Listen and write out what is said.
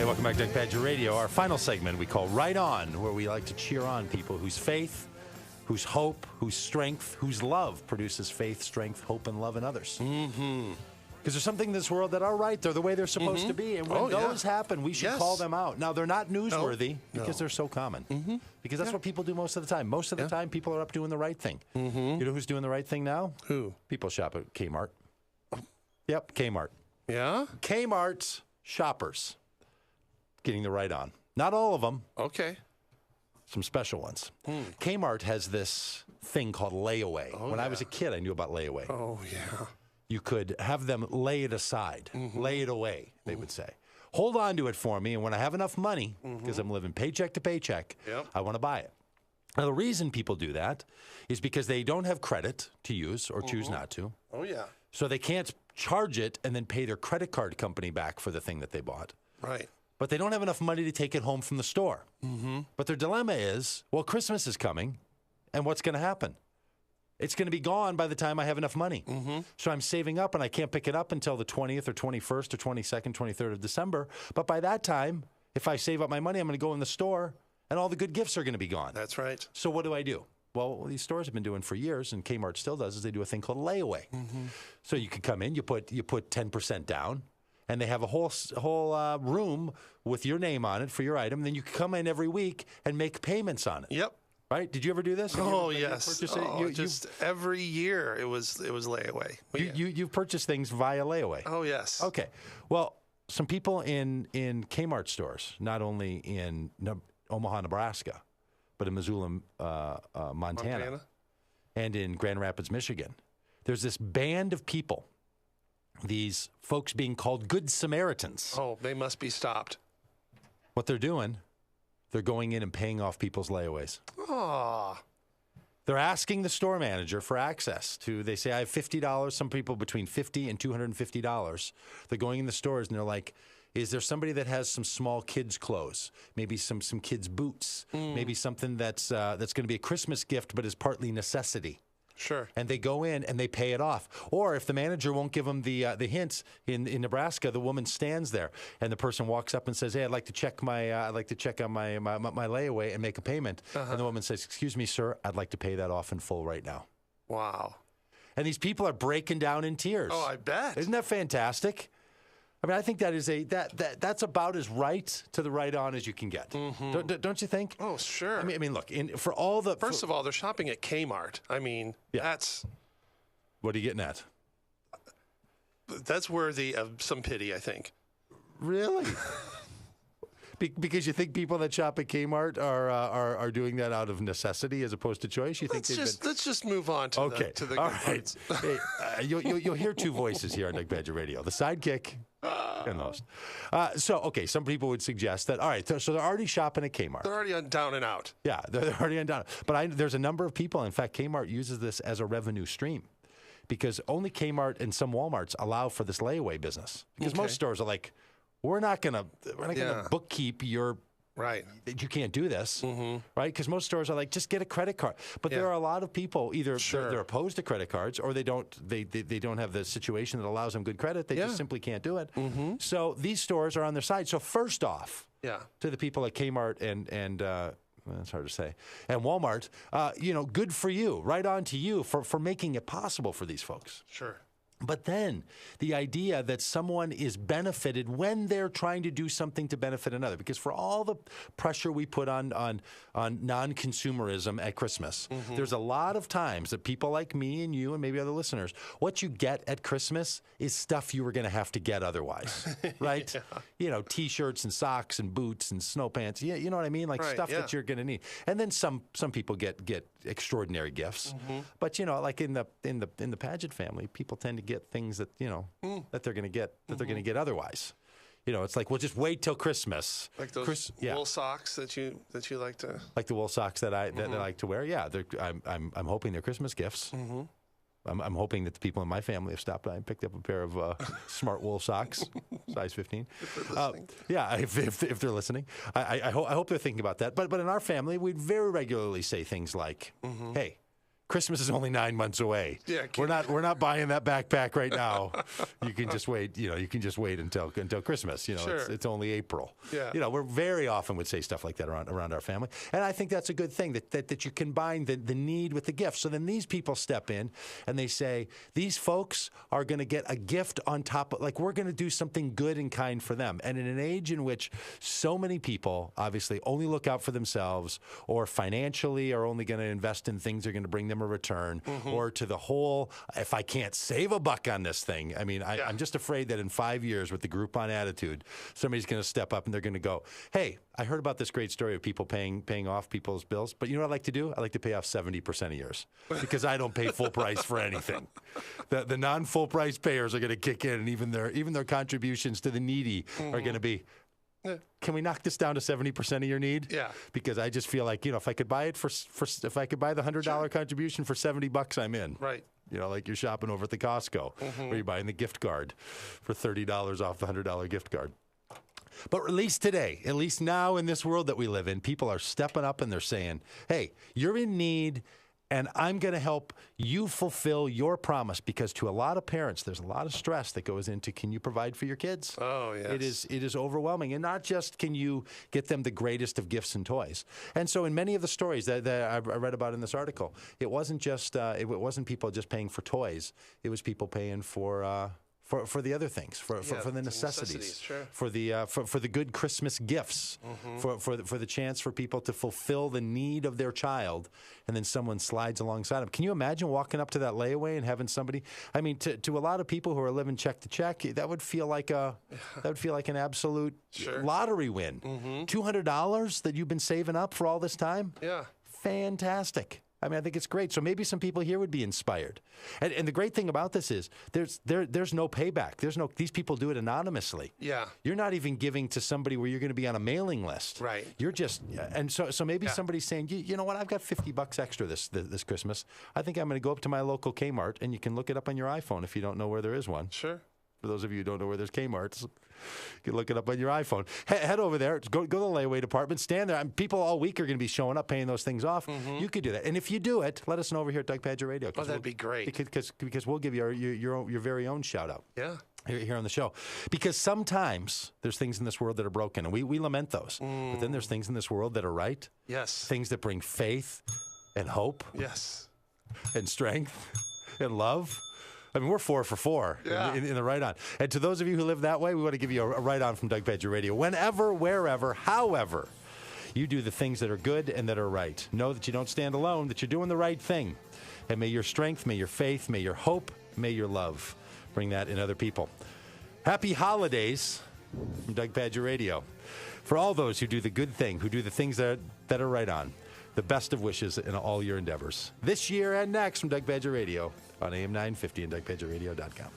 Hey, welcome back to Pagitt Radio. Our final segment we call Right On, where we like to cheer on people whose faith, whose hope, whose strength, whose love produces faith, strength, hope, and love in others. Mm-hmm. Because there's something in this world that are right. They're the way they're supposed to be. And when those happen, we should call them out. Now, they're not newsworthy because they're so common. Mm-hmm. Because that's what people do most of the time. Most of the time, people are up doing the right thing. Mm-hmm. You know who's doing the right thing now? Who? People shop at Kmart. Yep, Kmart. Yeah? Kmart shoppers getting the right on. Not all of them. Okay. Some special ones. Kmart has this thing called layaway. When I was a kid, I knew about layaway. Oh, yeah. You could have them lay it aside, lay it away, they would say. Hold on to it for me, and when I have enough money, because I'm living paycheck to paycheck, I want to buy it. Now, the reason people do that is because they don't have credit to use or choose not to. Oh, yeah. So they can't charge it and then pay their credit card company back for the thing that they bought. Right. But they don't have enough money to take it home from the store. But their dilemma is, well, Christmas is coming, and what's going to happen? It's going to be gone by the time I have enough money. So I'm saving up, and I can't pick it up until the 20th or 21st or 22nd, 23rd of December. But by that time, if I save up my money, I'm going to go in the store, and all the good gifts are going to be gone. That's right. So what do I do? Well, what these stores have been doing for years, and Kmart still does, is they do a thing called layaway. So you can come in, you put 10% down, and they have a whole room with your name on it for your item. Then you can come in every week and make payments on it. Yep. Right? Did you ever do this? Oh, yes. Just every year it was layaway. You've purchased things via layaway. Oh, yes. Okay. Well, some people in Kmart stores, not only in Omaha, Nebraska, but in Missoula, Montana, and in Grand Rapids, Michigan, there's this band of people, these folks being called Good Samaritans. Oh, they must be stopped. What they're doing, they're going in and paying off people's layaways. Oh. They're asking the store manager for access to, they say, I have $50, some people between $50 and $250. They're going in the stores and they're like, is there somebody that has some small kids' clothes, maybe some kids' boots, maybe something that's going to be a Christmas gift but is partly necessity? Sure. And they go in and they pay it off. Or if the manager won't give them the hints in Nebraska, the woman stands there and the person walks up and says, "Hey, I'd like to check on my layaway and make a payment." And the woman says, "Excuse me, sir, I'd like to pay that off in full right now." Wow. And these people are breaking down in tears. Oh, I bet. Isn't that fantastic? I mean, I think that is that's about as right to the right on as you can get. Don't you think? Oh, sure. I mean, look, for all the First of all, they're shopping at Kmart. I mean, that's what are you getting at? That's worthy of some pity, I think. Really? Because you think people that shop at Kmart are doing that out of necessity as opposed to choice? Let's just move on to the all good right. parts. Hey, you'll hear two voices here on Doug Pagitt Radio: the sidekick and the host. Some people would suggest that. All right, so they're already shopping at Kmart. They're already on down and out. Yeah, they're already on down. But there's a number of people. In fact, Kmart uses this as a revenue stream because only Kmart and some Walmarts allow for this layaway business. Because most stores are like, we're not gonna bookkeep your right. You can't do this, right? Because most stores are like, just get a credit card. But there are a lot of people either they're opposed to credit cards or they don't have the situation that allows them good credit. They just simply can't do it. So these stores are on their side. So first off, to the people at Kmart and that's hard to say, and Walmart, good for you, right on to you for making it possible for these folks. Sure. But then the idea that someone is benefited when they're trying to do something to benefit another, because for all the pressure we put on non-consumerism at Christmas, there's a lot of times that people like me and you and maybe other listeners, what you get at Christmas is stuff you were going to have to get otherwise, right? T-shirts and socks and boots and snow pants. Yeah, you know what I mean? Like stuff that you're going to need. And then some people get extraordinary gifts. But like in the Pagitt family, people tend to get things that that they're going to get otherwise. It's like, we'll just wait till Christmas. Like those wool socks that you like to, like the wool socks that I like to wear. Yeah, I'm hoping they're Christmas gifts. I'm hoping that the people in my family have stopped by and picked up a pair of smart wool socks, size 15. If they're listening, I hope they're thinking about that. But in our family, we'd very regularly say things like, "Hey, Christmas is only 9 months away. Yeah, we're not buying that backpack right now. You can just wait. You can just wait until Christmas. Sure. It's only April. Yeah. We're very often would say stuff like that around our family, and I think that's a good thing that you combine the need with the gift. So then these people step in and they say these folks are going to get a gift on top of, like, we're going to do something good and kind for them. And in an age in which so many people obviously only look out for themselves, or financially are only going to invest in things that are going to bring them a return, or to the whole, if I can't save a buck on this thing, I mean, I'm just afraid that in 5 years with the Groupon attitude, somebody's going to step up and they're going to go, hey, I heard about this great story of people paying off people's bills, but you know what I like to do? I like to pay off 70% of yours because I don't pay full price for anything. The non-full price payers are going to kick in, and even their contributions to the needy are going to be, can we knock this down to 70% of your need? Yeah. Because I just feel like, if I could buy it if I could buy the $100 contribution for $70, I'm in. Right. Like you're shopping over at the Costco, or you're buying the gift card for $30 off the $100 gift card. But at least today, at least now in this world that we live in, people are stepping up and they're saying, hey, you're in need, and I'm going to help you fulfill your promise, because to a lot of parents, there's a lot of stress that goes into, can you provide for your kids? Oh, yes. It is overwhelming. And not just can you get them the greatest of gifts and toys. And so in many of the stories that I read about in this article, it wasn't just it wasn't people just paying for toys. It was people paying for the other things, for the necessities, sure. for the good Christmas gifts, for the chance for people to fulfill the need of their child, and then someone slides alongside them. Can you imagine walking up to that layaway and having somebody? I mean, to a lot of people who are living check to check, that would feel like an absolute lottery win. $200 that you've been saving up for all this time. Yeah, fantastic. I mean, I think it's great. So maybe some people here would be inspired. And the great thing about this is there's no payback. These people do it anonymously. Yeah. You're not even giving to somebody where you're going to be on a mailing list. Right. You're just, and so maybe somebody's saying, you know what, I've got $50 extra this Christmas. I think I'm going to go up to my local Kmart, and you can look it up on your iPhone if you don't know where there is one. Sure. For those of you who don't know where there's Kmart's, you can look it up on your iPhone. Head over there. Go to the layaway department. Stand there. People all week are going to be showing up, paying those things off. You could do that. And if you do it, let us know over here at Doug Pagitt Radio. Oh, that'd be great. Because we'll give you your very own shout out. Yeah. Here on the show. Because sometimes there's things in this world that are broken, and we lament those. But then there's things in this world that are right. Yes. Things that bring faith and hope. Yes. And strength and love. I mean, we're 4 for 4 in the right on. And to those of you who live that way, we want to give you a right on from Doug Pagitt Radio. Whenever, wherever, however you do the things that are good and that are right, know that you don't stand alone, that you're doing the right thing. And may your strength, may your faith, may your hope, may your love bring that in other people. Happy holidays from Doug Pagitt Radio. For all those who do the good thing, who do the things that are right on, the best of wishes in all your endeavors. This year and next from Doug Pagitt Radio on AM 950 and DougPagittRadio.com.